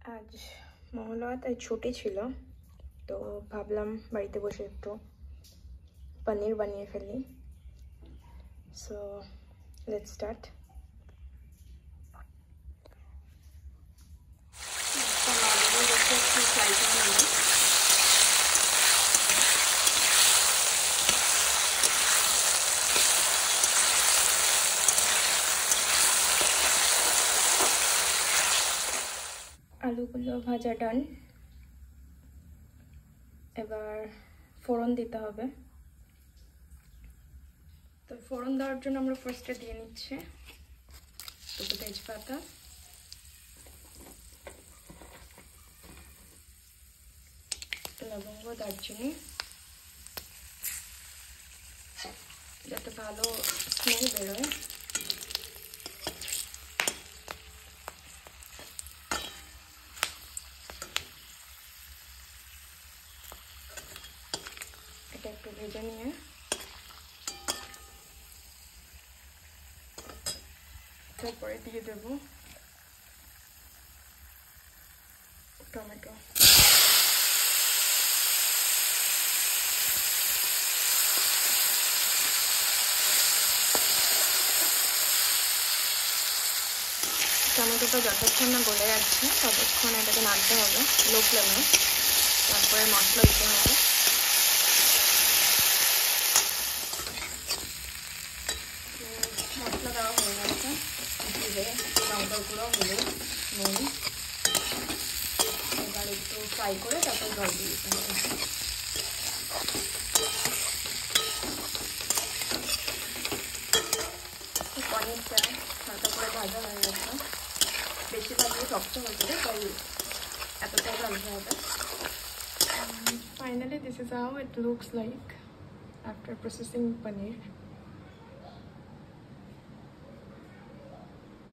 आज মঙ্গলবার তাই ছুটি ছিল, তো ভাবলাম বাড়িতে বসে একটু পনির বানিয়ে ফেলি। So let's start. আলুগুলো ভাজা ডান, এবার ফোড়ন দিতে হবে। তো ফোড়ন দেওয়ার জন্য আমরা ফার্স্টে দিয়ে নিচ্ছি দুটো তেজপাতা, লবঙ্গ, দারচিনি, যাতে ভালো স্মেল বেরোয়। এটা একটু ভেজে নিয়ে তারপরে দিয়ে দেব টমেটো। টমেটোটা যতক্ষণ না গলে যাচ্ছে ততক্ষণ এটাকে নাড়তে হবে লো ফ্লেমে, তারপরে মশলা দিতে হবে। মশলা দেওয়া হয়ে গেছে, জিরে, লঙ্কার গুঁড়ো, হলুদ, নুন। এবার একটু ফ্রাই করে তারপর জল দিয়ে দিতে হবে। পনিরটা হালকা করে ভাজা হয়ে গেছে, বেশি ভাজলে শক্ত হয়ে যাবে, তাই এতটাই ভাজতে হবে। Finally, this is how it looks like after processing paneer.